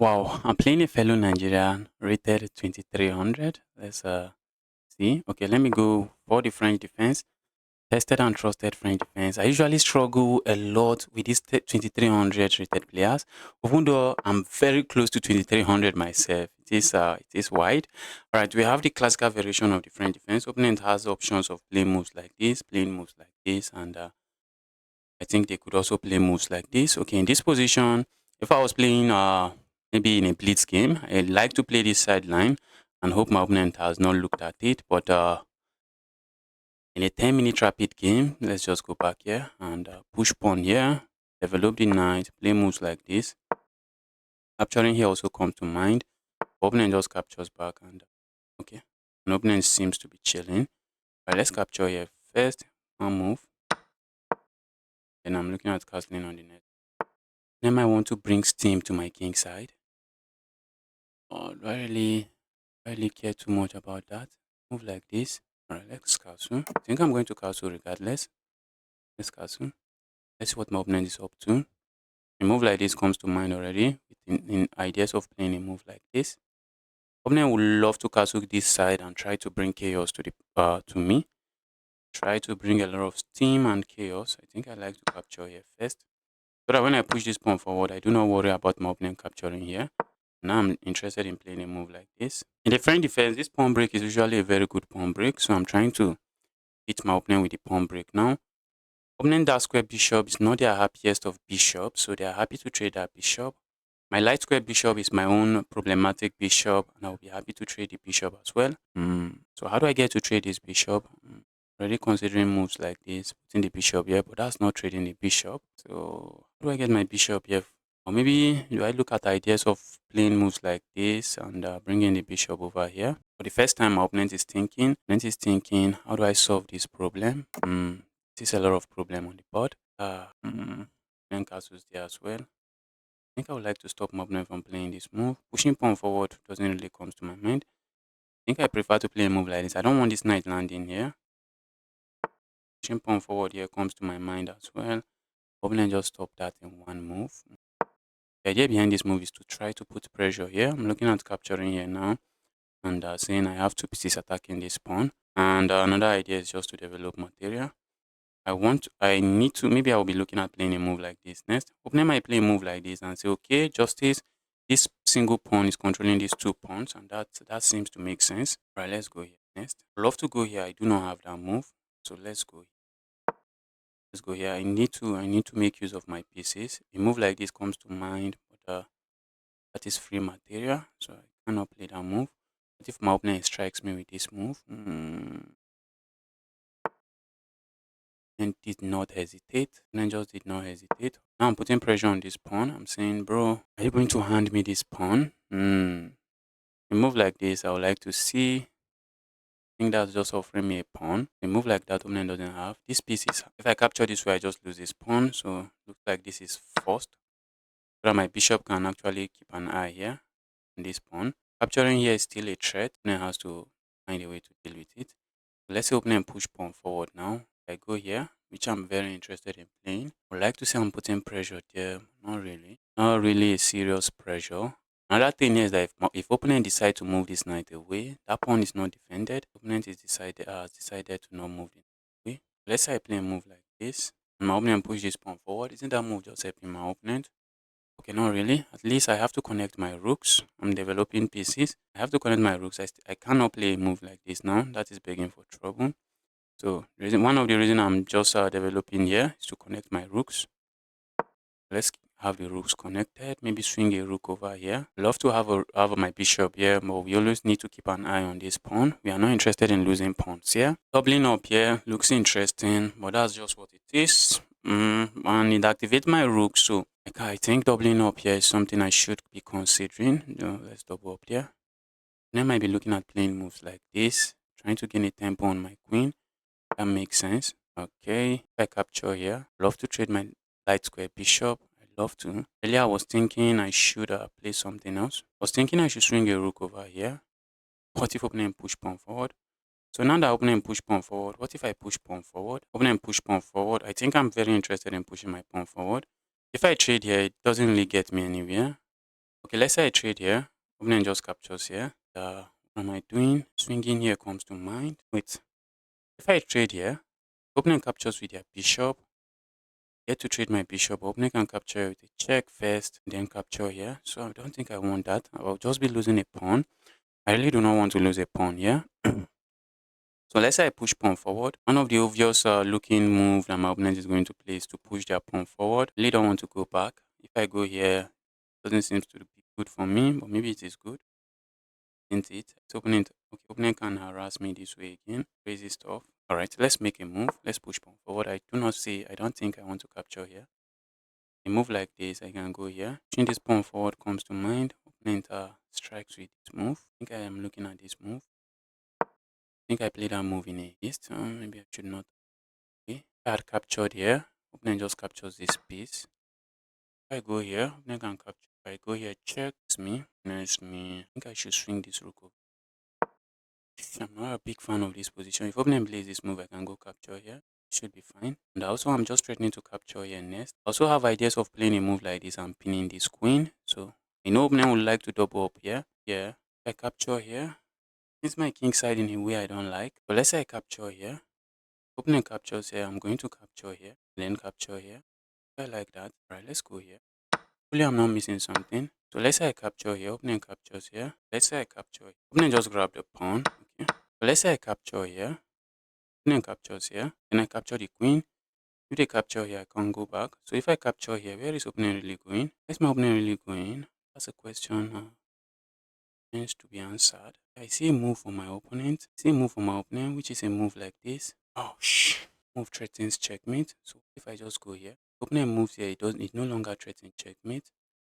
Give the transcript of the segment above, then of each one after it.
Wow, I'm playing a fellow Nigerian rated 2300. Let's see. Okay, let me go for the French defense. Tested and trusted French defense. I usually struggle a lot with these 2300 rated players, even though I'm very close to 2300 myself. It is wide. All right, we have the classical variation of the French defense. Opponent has options of playing moves like this, playing moves like this, and I think they could also play moves like this. Okay, in this position, if I was playing maybe in a blitz game, I like to play this sideline and hope my opponent has not looked at it. But in a 10-minute rapid game, let's just go back here and push pawn here, develop the knight, play moves like this. Capturing here also comes to mind. Opponent just captures back and okay. An opponent seems to be chilling. Right, let's capture here first. One move. Then I'm looking at castling on the net. Then I want to bring steam to my king side. Oh, do I really care too much about that? Move like this. Alright, let's castle. I think I'm going to castle regardless. Let's castle. Let's see what my opponent is up to. A move like this comes to mind already. In ideas of playing a move like this. Opponent would love to castle this side and try to bring chaos to me. Try to bring a lot of steam and chaos. I think I like to capture here first. So that when I push this pawn forward, I do not worry about my opponent capturing here. Now I'm interested in playing a move like this. In the French defense, this pawn break is usually a very good pawn break. So I'm trying to hit my opponent with the pawn break now. Opponent dark square bishop is not their happiest of bishops, so they are happy to trade that bishop. My light square bishop is my own problematic bishop, and I'll be happy to trade the bishop as well. So how do I get to trade this bishop? Already considering moves like this, putting the bishop here, but that's not trading the bishop. So how do I get my bishop here? Or maybe do I look at ideas of playing moves like this and bringing the bishop over here? For the first time, my opponent is thinking, how do I solve this problem? There's a lot of problem on the board. Then castles there as well. I think I would like to stop my opponent from playing this move. Pushing pawn forward doesn't really come to my mind. I think I prefer to play a move like this. I don't want this knight landing here. Pushing pawn forward here comes to my mind as well. Opponent just stop that in one move. The idea behind this move is to try to put pressure here. I'm looking at capturing here now and saying I have two pieces attacking this pawn. And another idea is just to develop material. I need to, maybe I'll be looking at playing a move like this next. Opponent might play a move like this and say, okay, justice, this single pawn is controlling these two pawns, and that seems to make sense. All right, let's go here next. I'd love to go here. I do not have that move, so let's go. Let's go here. I need to make use of my pieces. A move like this comes to mind, but that is free material, so I cannot play that move. But if my opponent strikes me with this move, and did not hesitate. And just did not hesitate. Now I'm putting pressure on this pawn. I'm saying, bro, are you going to hand me this pawn? A move like this, I would like to see. I think that's just offering me a pawn. A move like that, opponent doesn't have. This piece is, if I capture this way, I just lose this pawn. So looks like this is forced. So that my bishop can actually keep an eye here on this pawn. Capturing here is still a threat. Opponent has to find a way to deal with it. Let's say opponent push pawn forward now. I go here, which I'm very interested in playing. I would like to say I'm putting pressure there. Not really. Not really a serious pressure. Another thing is that if opponent decide to move this knight away, that pawn is not defended. Opponent has decided to not move it away. Let's say I play a move like this. And my opponent push this pawn forward. Isn't that move just helping my opponent? Okay, not really. At least I have to connect my rooks. I'm developing pieces. I have to connect my rooks. I cannot play a move like this now. That is begging for trouble. So one of the reason I'm just developing here is to connect my rooks. Let's have the rooks connected. Maybe swing a rook over here. Love to have my bishop here, but we always need to keep an eye on this pawn. We are not interested in losing pawns here. Doubling up here looks interesting, but that's just what it is. And it activates my rook, so I think doubling up here is something I should be considering. Let's double up here. And I might be looking at playing moves like this, trying to gain a tempo on my queen. That makes sense. Okay, if I capture here, love to trade my light square bishop. I love to. Earlier I was thinking I should play something else. I was thinking I should swing a rook over here. What if opponent push pawn forward? So now that opponent push pawn forward, what if I push pawn forward? Opponent push pawn forward. I think I'm very interested in pushing my pawn forward. If I trade here, it doesn't really get me anywhere. Okay, let's say I trade here. Opponent just captures here. What am I doing? Swinging here comes to mind. Wait, if I trade here, opponent captures with their bishop. Get to trade my bishop. Opponent can capture with a check first, then capture here. So I don't think I want that. I'll just be losing a pawn. I really do not want to lose a pawn here. So let's say I push pawn forward. One of the obvious looking move that my opponent is going to play is to push their pawn forward. I really don't want to go back. If I go here, it doesn't seem to be good for me, but maybe it is good. Isn't it? It's opponent. Okay, opponent can harass me this way again. Crazy stuff. All right, let's make a move. Let's push pawn forward. I don't think I want to capture here. A move like this, I can go here. Pushing this pawn forward comes to mind. Opponent strikes with this move. I think I am looking at this move. I think I played that move in a haste. Maybe I should not. Okay. I had captured here. Opponent just captures this piece. If I go here, opponent can capture. If I go here, check. It's me. No, it's me. I think I should swing this rook over. I'm not a big fan of this position. If opponent plays this move, I can go capture here. Should be fine. And also, I'm just threatening to capture here next. I also have ideas of playing a move like this and pinning this queen. So, I know opponent would like to double up here. Yeah. If I capture here, it's my king side in a way I don't like. But let's say I capture here. Opponent captures here. I'm going to capture here. Then capture here. I like that. Alright, let's go here. Hopefully I'm not missing something. So let's say I capture here. Opponent captures here. Let's say I capture here. Opponent just grab the pawn. Okay. So let's say I capture here. Opponent captures here. Then I capture the queen. If they capture here, I can't go back. So if I capture here, where is opponent really going? Where's my opponent really going? That's a question needs to be answered. I see a move for my opponent. I see a move for my opponent, which is a move like this. Oh, move threatens checkmate. So if I just go here, opponent moves here, it no longer threatens checkmate.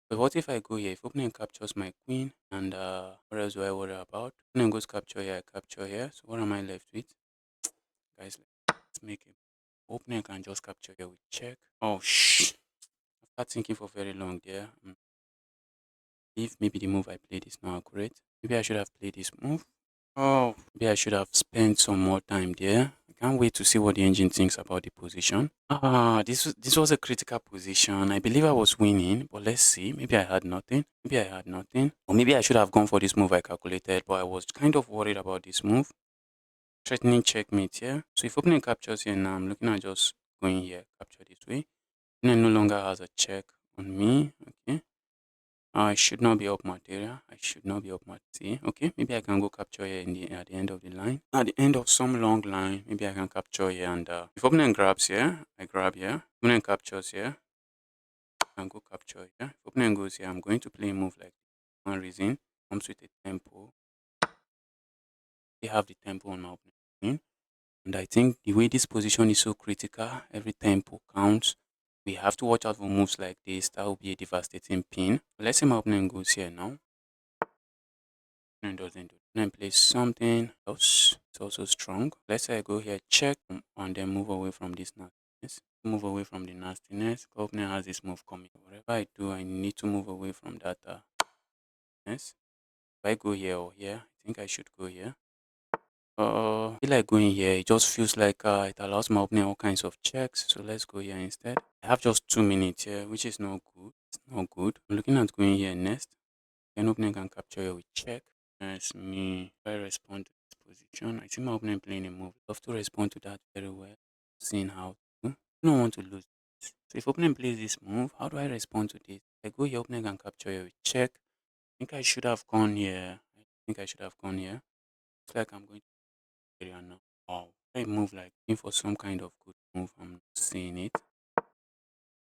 But what if I go here? If opponent captures my queen, and what else do I worry about? Opponent goes capture here, I capture here. So what am I left with? Guys, let's make it. Opponent can just capture here with check. Oh, I've thinking for very long there. If maybe the move I played is not accurate, maybe I should have played this move. Oh, maybe I should have spent some more time there. I can't wait to see what the engine thinks about the position. This was a critical position. I believe I was winning, but let's see. Maybe I had nothing. Maybe I had nothing. Or maybe I should have gone for this move I calculated, but I was kind of worried about this move. Threatening checkmate here. So if opponent captures here now, I'm looking at just going here, capture this way. Opponent no longer has a check on me. Okay. I should not be up material. I should not be up material. Okay, maybe I can go capture here at the end of the line. At the end of some long line, maybe I can capture here and if opponent grabs here, I grab here. Opponent captures here, I can go capture here. If opponent goes here, I'm going to play a move like this. One reason comes with a tempo. They have the tempo on my opponent. And I think the way this position is so critical, every tempo counts. We have to watch out for moves like this. That will be a devastating pin. Let's say my opponent goes here now. And doesn't do. Then play something else. It's also strong. Let's say I go here, check, and then move away from this nastiness. Move away from the nastiness. Opponent has this move coming. Whatever I do, I need to move away from that. Yes. If I go here or here, I think I should go here. I feel like going here. It just feels like it allows my opponent all kinds of checks. So let's go here instead. I have just 2 minutes here, which is not good. It's not good. I'm looking at going here next. An opponent can capture here with check. As me, if I respond to this position, I see my opponent playing a move. I have to respond to that very well, seeing how to. I don't want to lose this. So if opponent plays this move, how do I respond to this? I go here, opponent can capture here with check. I think I should have gone here. I think I should have gone here. Looks like I'm going to area now. Wow. I move like looking for some kind of good move. I'm not seeing it.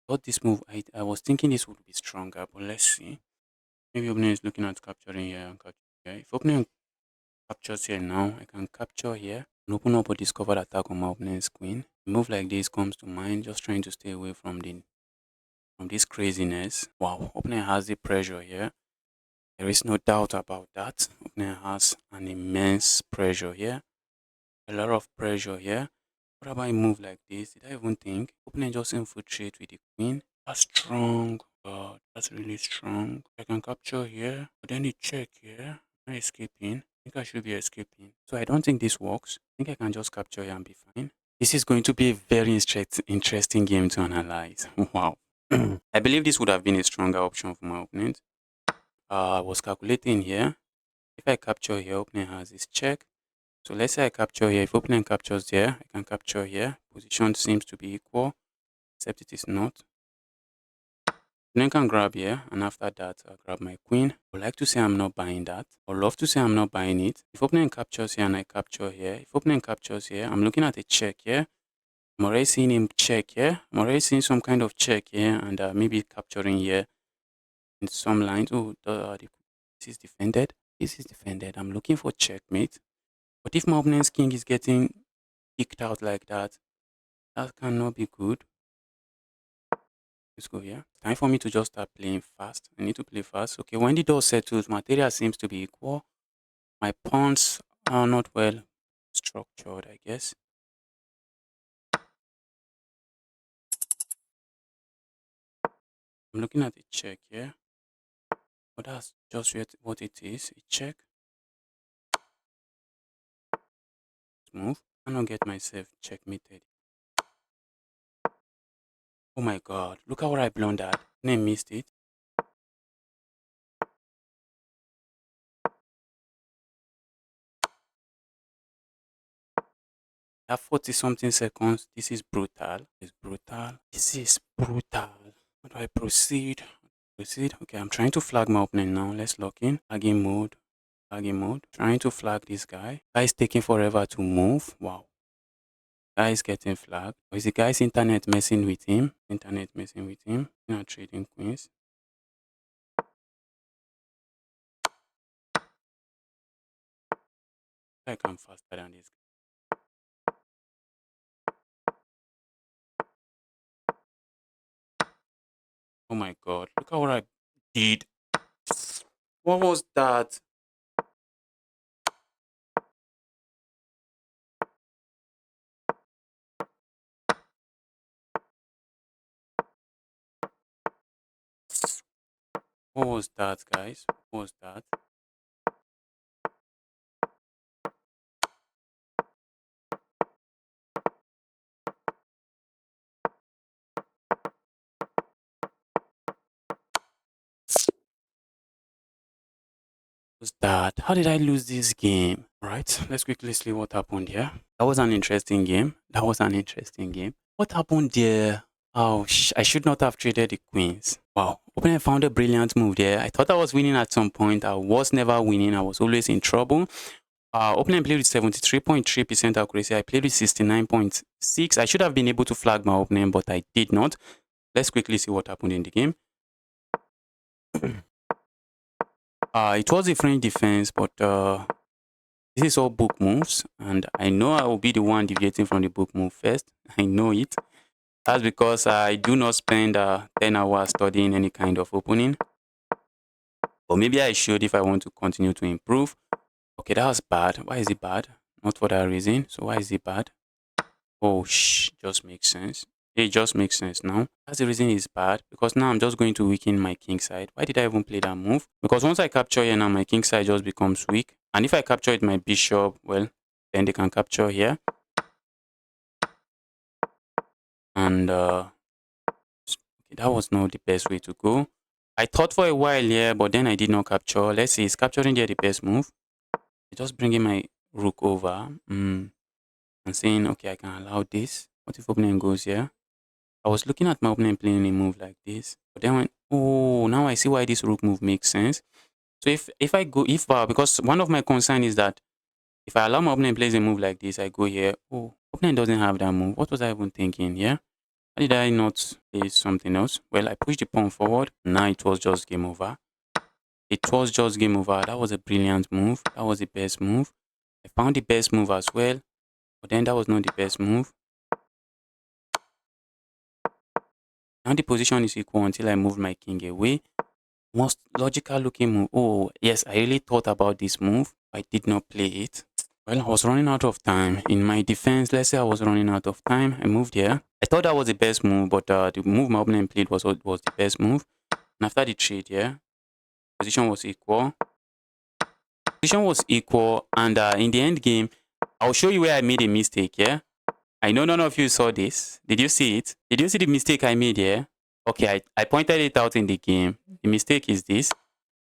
But this move, I was thinking this would be stronger, but let's see. Maybe opponent is looking at capturing here and capturing here. If opponent captures here now, I can capture here and open up a discovered attack on my opponent's queen. A move like this comes to mind, just trying to stay away from this craziness. Wow, opponent has the pressure here. There is no doubt about that. Opponent has an immense pressure here. A lot of pressure here. What about a move like this? Did I even think? Opponent just infiltrate with the queen. That's strong. God, that's really strong. I can capture here, but then the check here. Am I escaping? I think I should be escaping. So I don't think this works. I think I can just capture here and be fine. This is going to be a very interesting game to analyze. Wow. I believe this would have been a stronger option for my opponent. I was calculating here. If I capture here, opening has this check. So let's say I capture here. If opening captures here, I can capture here. Position seems to be equal, except it is not. Then I can grab here, and after that, I'll grab my queen. I would like to say I'm not buying that. I would love to say I'm not buying it. If opening captures here and I capture here, if opening captures here, I'm looking at a check here. I'm already seeing him check here. I'm already seeing some kind of check here, and maybe capturing here in some lines. Oh, this is defended. This is defended. I'm looking for checkmate. But if my opponent's king is getting kicked out like that, that cannot be good. Let's go here. Time for me to just start playing fast. I need to play fast. Okay, when the door settles, material seems to be equal. My pawns are not well structured, I guess. I'm looking at the check here. But that's just what it is. A check. Let's move. I don't get myself checkmated. Oh my god. Look at what I blundered. And I missed it. I have 40 something seconds. This is brutal. It's brutal. This is brutal. How do I proceed? Proceed. Okay, I'm trying to flag my opponent now. Let's lock in. Flagging mode. Flagging mode. Trying to flag this guy. Guy is taking forever to move. Wow. Guy is getting flagged. Or is the guy's internet messing with him? Internet messing with him. Not trading queens. I am faster than this guy. Oh my god. Look at what I did. What was that? What was that, guys? What was that? Was that? How did I lose this game? Right, let's quickly see what happened here. That was an interesting game. That was an interesting game. What happened there? Oh, I should not have traded the queens. Wow. Opponent found a brilliant move there. I thought I was winning at some point. I was never winning. I was always in trouble. Opponent played with 73.3% accuracy. I played with 69.6. I should have been able to flag my opponent, but I did not. Let's quickly see what happened in the game. It was a French defense, but this is all book moves, and I know I will be the one deviating from the book move first. I know it. That's because I do not spend 10 hours studying any kind of opening. But maybe I should if I want to continue to improve. Okay, that was bad. Why is it bad? Not for that reason. So why is it bad? Oh, just makes sense. It just makes sense now. That's the reason it's bad. Because now I'm just going to weaken my king side. Why did I even play that move? Because once I capture here now, my king side just becomes weak. And if I capture with my bishop, well, then they can capture here. And that was not the best way to go. I thought for a while here, but then I did not capture. Let's see, is capturing there the best move? Just bringing my rook over and saying, okay, I can allow this. What if opponent goes here? I was looking at my opponent playing a move like this, but then when, oh, now I see why this rook move makes sense. So if I go, because one of my concern is that if I allow my opponent plays a move like this, I go here. Oh, opponent doesn't have that move. What was I even thinking here? Why did I not play something else? Well, I pushed the pawn forward. Now it was just game over. It was just game over. That was a brilliant move. That was the best move. I found the best move as well, but then that was not the best move. Now the position is equal until I move my king away. Most logical looking move. Oh, yes, I really thought about this move. I did not play it. Well, I was running out of time. In my defense, let's say I was running out of time. I moved here. I thought that was the best move, but the move my opponent played was the best move. And after the trade, yeah, position was equal. Position was equal, and in the end game, I'll show you where I made a mistake, yeah? I know none of you saw this. Did you see it? Did you see the mistake I made here? Okay, I pointed it out in the game. The mistake is this.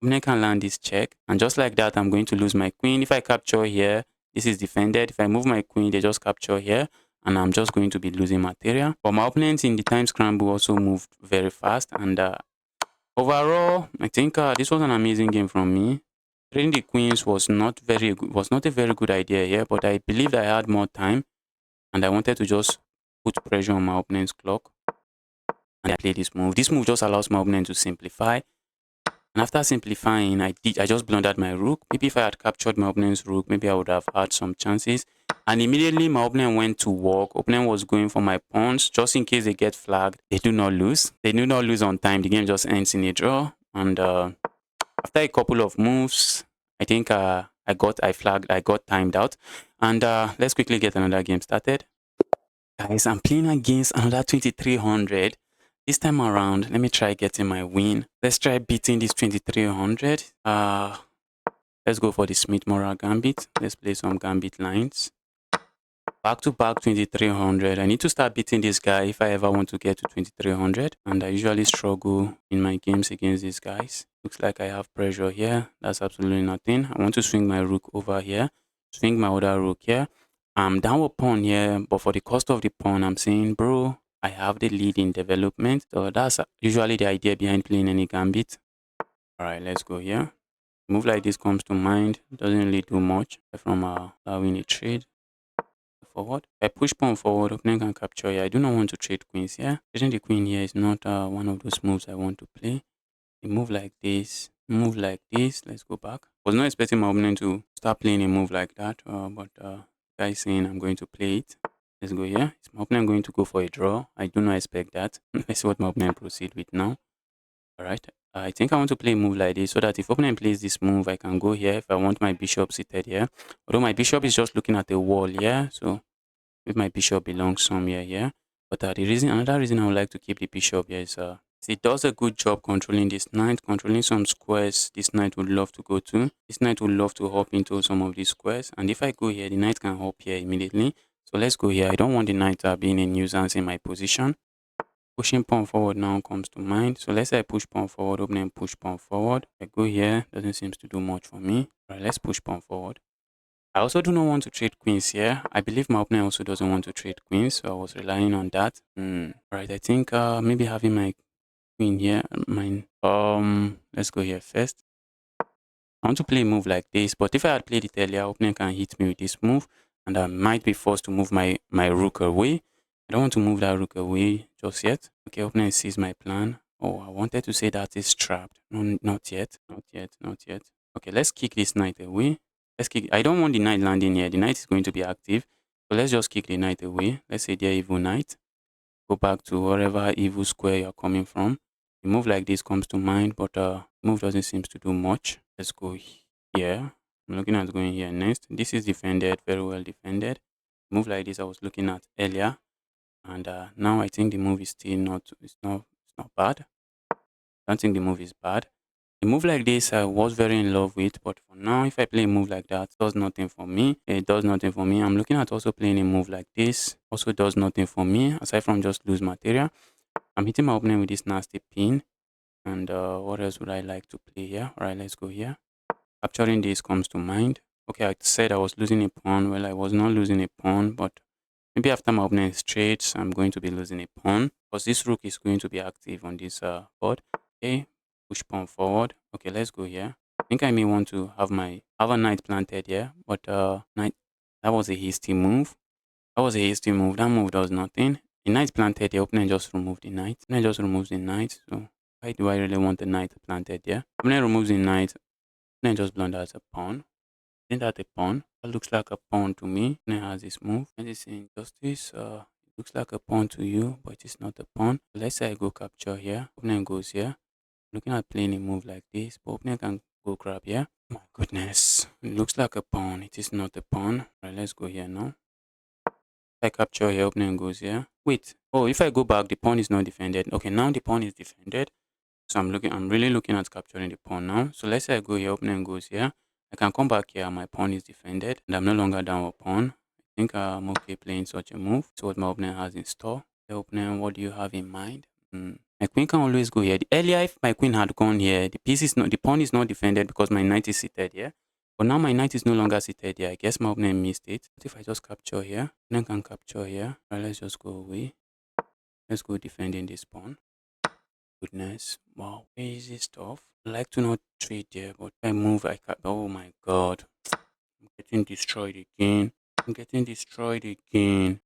Opponent can land this check, and just like that, I'm going to lose my queen. If I capture here, this is defended. If I move my queen, they just capture here, and I'm just going to be losing material. But my opponent in the time scramble also moved very fast, and overall, I think this was an amazing game from me. Trading the queens was not a very good idea here, but I believed I had more time, and I wanted to just put pressure on my opponent's clock, and I played this move. This move just allows my opponent to simplify. And after simplifying, I just blundered my rook. Maybe if I had captured my opponent's rook, maybe I would have had some chances. And immediately my opponent went to walk. Opponent was going for my pawns just in case they get flagged. They do not lose. They do not lose on time. The game just ends in a draw. And after a couple of moves, I think I got timed out. And let's quickly get another game started. Guys, I'm playing against another 2300. This time around, let me try getting my win. Let's try beating this 2300. Let's go for the Smith-Morra Gambit. Let's play some Gambit lines. Back to back 2300. I need to start beating this guy if I ever want to get to 2300. And I usually struggle in my games against these guys. Looks like I have pressure here. That's absolutely nothing. I want to swing my rook over here. Swing my other rook here. I'm down a pawn here, but for the cost of the pawn, I'm saying, bro, I have the lead in development. So that's usually the idea behind playing any gambit. All right, let's go here. Move like this comes to mind. Doesn't really do much from allowing a trade. Forward. If I push pawn forward, opponent can capture here. I do not want to trade queens here. Trading the queen here is not one of those moves I want to play. A move like this, move like this. Let's go back. I was not expecting my opponent to start playing a move like that, but guy saying I'm going to play it. Let's go here. Is my opponent going to go for a draw? I do not expect that. Let's see what my opponent proceed with now. All right. I think I want to play a move like this so that if opponent plays this move, I can go here if I want my bishop seated here. Although my bishop is just looking at the wall here, so if my bishop belongs somewhere here. But another reason I would like to keep the bishop here is it does a good job controlling this knight, controlling some squares this knight would love to go to. This knight would love to hop into some of these squares. And if I go here, the knight can hop here immediately. So let's go here. I don't want the knight being a nuisance in my position. Pushing pawn forward now comes to mind. So let's say I push pawn forward, open and push pawn forward. I go here, doesn't seem to do much for me. All right, let's push pawn forward. I also do not want to trade queens here. I believe my opponent also doesn't want to trade queens, so I was relying on that. Right, I think maybe having my queen here, mine. Let's go here first. I want to play a move like this, but if I had played it earlier, opponent can hit me with this move, and I might be forced to move my rook away. I don't want to move that rook away just yet. Okay, opponent sees my plan. Oh, I wanted to say that is trapped. No, not yet, not yet, not yet. Okay, let's kick this knight away. Let's kick. I don't want the knight landing here. The knight is going to be active. So let's just kick the knight away. Let's say dear evil knight. Go back to wherever evil square you're coming from. A move like this comes to mind, but move doesn't seem to do much. Let's go here. I'm looking at going here next. This is defended, very well defended. Move like this I was looking at earlier. And now I think the move is still it's not bad. I don't think the move is bad. A move like this I was very in love with, but for now, if I play a move like that, it does nothing for me. It does nothing for me. I'm looking at also playing a move like this. Also does nothing for me, aside from just lose material. I'm hitting my opponent with this nasty pin. And what else would I like to play here? All right, let's go here. Capturing this comes to mind. Okay, I said I was losing a pawn. Well, I was not losing a pawn, but maybe after my opponent's trades, I'm going to be losing a pawn because this rook is going to be active on this board. Okay, push pawn forward. Okay, let's go here. I think I may want to have a knight planted here, but that was a hasty move. That was a hasty move. That move does nothing. The knight planted, the opponent just removed the knight. Opponent just removes the knight. So why do I really want the knight planted there? Opponent removes the knight. Opponent just blunders a pawn. Isn't that a pawn? That looks like a pawn to me. Opponent has this move. And it's injustice. It looks like a pawn to you, but it's not a pawn. Let's say I go capture here. Opponent goes here. Looking at playing a move like this, but opponent can go grab here. My goodness. It looks like a pawn. It is not a pawn. Alright, let's go here now. I capture here, opponent goes here. Wait. Oh, if I go back, the pawn is not defended. Okay, now the pawn is defended. So I'm really looking at capturing the pawn now. So let's say I go here, opponent goes here. I can come back here, my pawn is defended, and I'm no longer down a pawn. I think I'm okay playing such a move. So what my opponent has in store. The opponent, what do you have in mind? My queen can always go here. The earlier if my queen had gone here, the pawn is not defended because my knight is seated here. But now my knight is no longer seated here. I guess my opponent missed it. What if I just capture here? Then can capture here. Alright, let's just go away. Let's go defending this pawn. Goodness. Wow. Crazy stuff. I like to not trade there, but if I move, I can. Oh my god. I'm getting destroyed again. I'm getting destroyed again.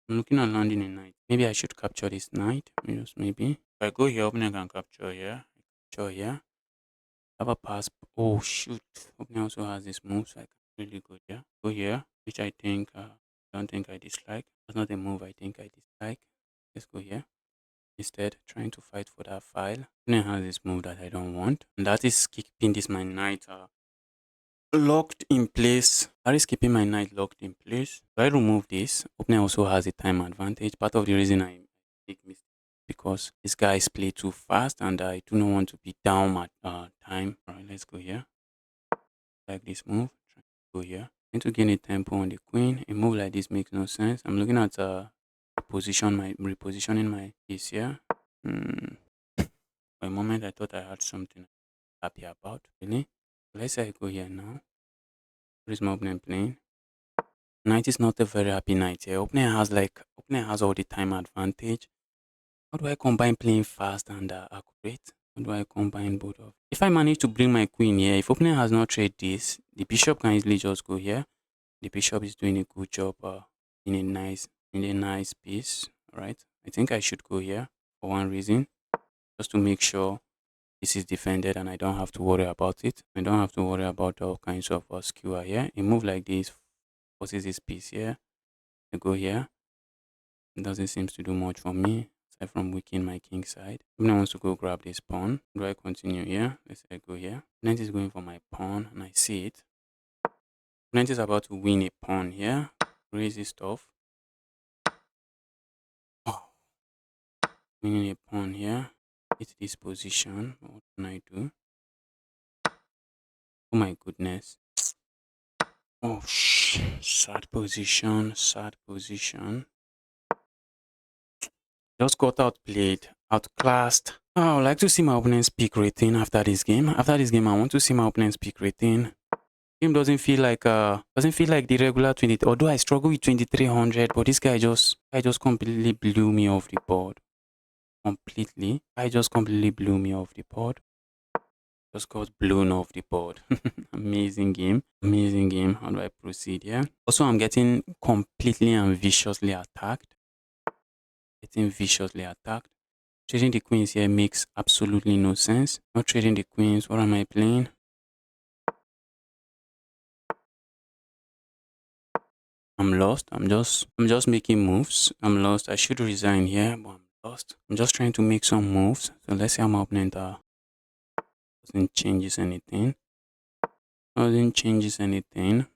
I'm looking at landing a knight. Maybe I should capture this knight. Just maybe. If I go here, opening can capture here. Capture here. Have a pass. Oh shoot. Opening also has this move, so I can really go here. Go here, which I think don't think I dislike. That's not a move I think I dislike. Let's go here. Instead, trying to fight for that file. Opening has this move that I don't want. And that is keeping this my knight locked in place. That is keeping my knight locked in place. If I remove this, opening also has a time advantage. Part of the reason I make mistakes because these guys play too fast and I do not want to be down at time. Alright, let's go here. Like this move. Try to go here. Need to gain a tempo on the queen. A move like this makes no sense. I'm looking at repositioning my piece here. For a moment I thought I had something happy about. Really? Let's say I go here now. What is my opponent playing? Knight is not a very happy knight here. Opening has all the time advantage. How do I combine playing fast and accurate? How do I combine both of? If I manage to bring my queen here, if opening has not traded this, the bishop can easily just go here. The bishop is doing a good job in a nice piece. Alright. I think I should go here for one reason. Just to make sure this is defended and I don't have to worry about it. I don't have to worry about all kinds of skewer here. A move like this forces this piece here. I go here. It doesn't seem to do much for me aside from weakening my king side. If I wants to go grab this pawn, do I continue here? Let's say I go here. Opponent is going for my pawn and I see it. Opponent is about to win a pawn here. Crazy stuff. Oh, winning a pawn here. Hit this position. What can I do? Oh my goodness. Oh, sad position, sad position. Just got outplayed, outclassed. Oh, I would like to see my opponent's peak rating after this game. After this game, I want to see my opponent's peak rating. Game doesn't feel like the regular 20. Although I struggle with 2300, but this guy just completely blew me off the board. Completely, I just completely blew me off the board. Just got blown off the board. Amazing game. Amazing game. How do I proceed here? Also, I'm getting completely and viciously attacked. Getting viciously attacked. Trading the queens here makes absolutely no sense. Not trading the queens. What am I playing? I'm lost. I'm just making moves. I'm lost. I should resign here, but I'm lost. I'm just trying to make some moves. So let's see how my opponent doesn't changes anything. Doesn't changes anything.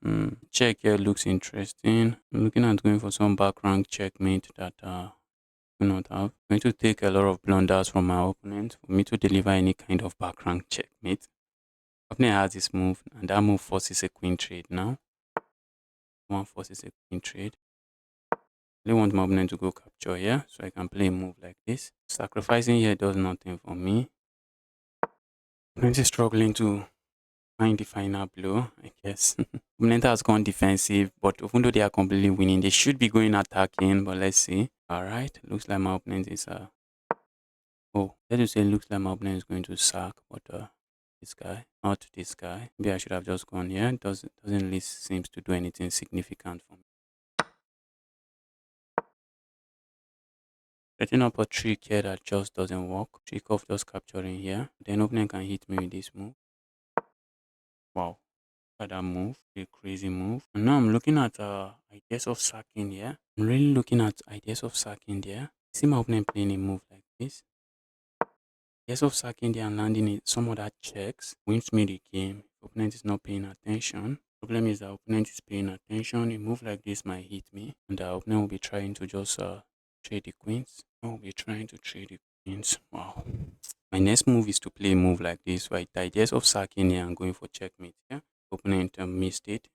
Check here looks interesting. I'm looking at going for some background checkmate that do not have. I'm going to take a lot of blunders from my opponent for me to deliver any kind of background checkmate. Opponent has this move, and that move forces a queen trade now. One forces a queen trade. I really want my opponent to go capture here, so I can play a move like this. Sacrificing here does nothing for me. Opponent is struggling to find the final blow, I guess. Opponent has gone defensive, but even though they are completely winning, they should be going attacking, but let's see. Alright, looks like my opponent is oh, let's say looks like my opponent is going to sack, but this guy, not this guy. Maybe I should have just gone here. Doesn't really seems to do anything significant for me. Setting up a trick here that just doesn't work. Trick of just capturing here. Then opponent can hit me with this move. Wow. At that move, a crazy move. And now I'm looking at ideas of sacking here. I'm really looking at ideas of sacking there. See my opponent playing a move like this. Ideas of sacking there and landing it. Some of that checks wins me the game. Opponent is not paying attention. Problem is that opponent is paying attention. A move like this might hit me, and the opponent will be trying to just trade the queens. I will be trying to trade the queens. Wow. My next move is to play a move like this, right? The ideas of sacking here and going for checkmate. Yeah. Opponent missed it.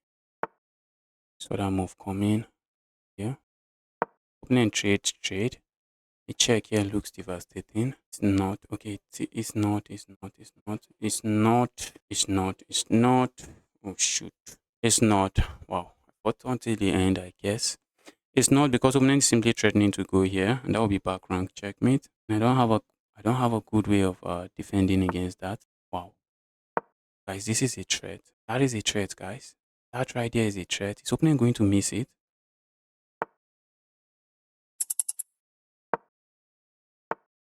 So that move coming. Yeah. Opponent trade. A check here looks devastating. It's not. Okay, it's not. It's not. It's not. It's not. It's not. It's not. Oh shoot. It's not. Wow. I fought until the end, I guess. It's not because opponent is simply threatening to go here, and that will be back rank checkmate. And I don't have a good way of defending against that. Wow. Guys, this is a threat. That is a threat, guys. That right there is a threat. Is opponent going to miss it?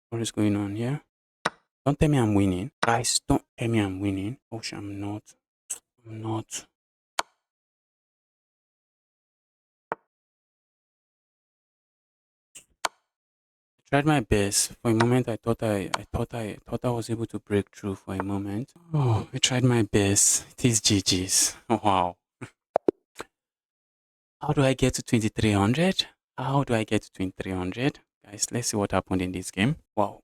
What is going on here? Don't tell me I'm winning. Guys, don't tell me I'm winning. Oh, I'm not. I'm not. I tried my best. For a moment, I thought I was able to break through for a moment. Oh, I tried my best. It is GG's. Oh, wow. How do I get to 2300? How do I get to 2300? Guys, let's see what happened in this game. Wow.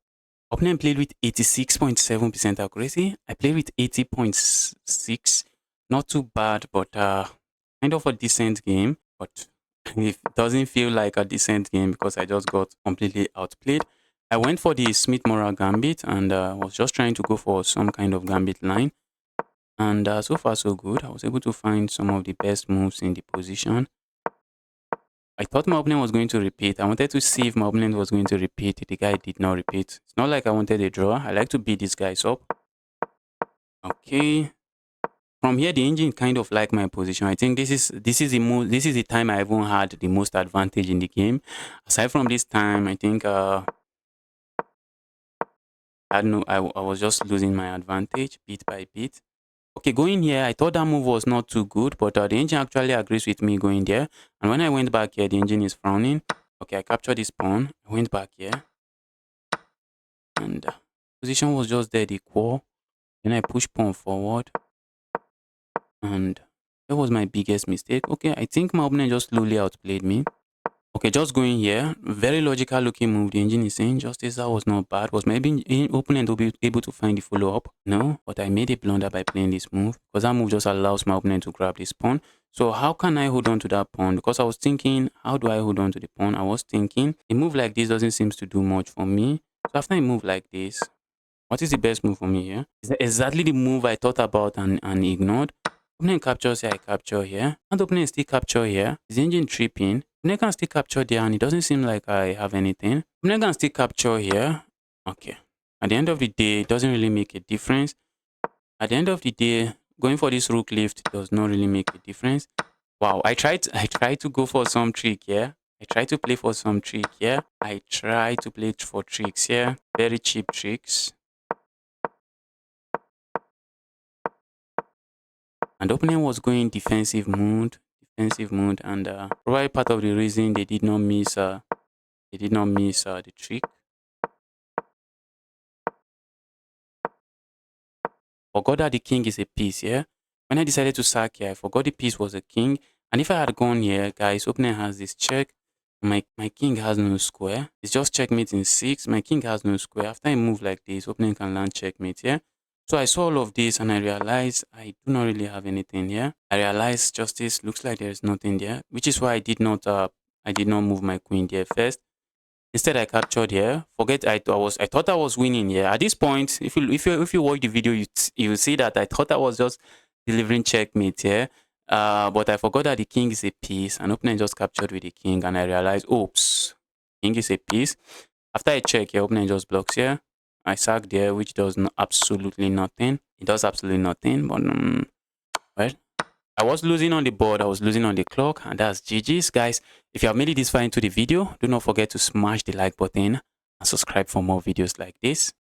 Opponent played with 86.7% accuracy. I played with 80.6. Not too bad, but kind of a decent game. But it doesn't feel like a decent game because I just got completely outplayed. I went for the Smith-Morra Gambit and was just trying to go for some kind of Gambit line. And so far, so good. I was able to find some of the best moves in the position. I thought my opponent was going to repeat. I wanted to see if my opponent was going to repeat. The guy did not repeat. It's not like I wanted a draw. I like to beat these guys up. Okay. From here, the engine kind of like my position. I think this is the time I even had the most advantage in the game. Aside from this time, I think I was just losing my advantage bit by bit. Okay, going here, I thought that move was not too good, but the engine actually agrees with me going there. And when I went back here, the engine is frowning. Okay, I captured this pawn. I went back here. And position was just dead equal. Then I pushed pawn forward. And that was my biggest mistake. Okay, I think my opponent just slowly outplayed me. Okay, just going here. Very logical looking move. The engine is saying justice. That was not bad. Was maybe opponent will be able to find the follow up? No, but I made a blunder by playing this move because that move just allows my opponent to grab this pawn. So how can I hold on to that pawn? Because I was thinking, how do I hold on to the pawn? I was thinking a move like this doesn't seem to do much for me. So after a move like this, what is the best move for me here? Is exactly the move I thought about and ignored. Opponent captures here, I capture here. And opponent still capture here. Is the engine tripping? Opponent can still capture there and it doesn't seem like I have anything. Opponent can still capture here. Okay. At the end of the day, it doesn't really make a difference. At the end of the day, going for this rook lift does not really make a difference. Wow, I tried to go for some trick here. I tried to play for some trick here. I tried to play for tricks here. Very cheap tricks. And the opponent was going defensive mode, and probably part of the reason they did not miss the trick. Forgot that the king is a piece here. When I decided to sack here, I forgot the piece was a king. And if I had gone here, guys, opponent has this check. My king has no square. It's just checkmate in 6. My king has no square. After I move like this, opponent can land checkmate here. So I saw all of this and I realized I do not really have anything here. I realized justice looks like there is nothing there, which is why I did not move my queen there first. Instead, I captured here. Forget I thought I was winning here. At this point, if you watch the video, you will see that I thought I was just delivering checkmate here. But I forgot that the king is a piece, and opponent just captured with the king, and I realized, oops, king is a piece. After I check here, opponent just blocks here. I sack there, which does absolutely nothing. It does absolutely nothing, but well, I was losing on the board, I was losing on the clock, and that's GG's, guys. If you have made it this far into the video, do not forget to smash the like button and subscribe for more videos like this.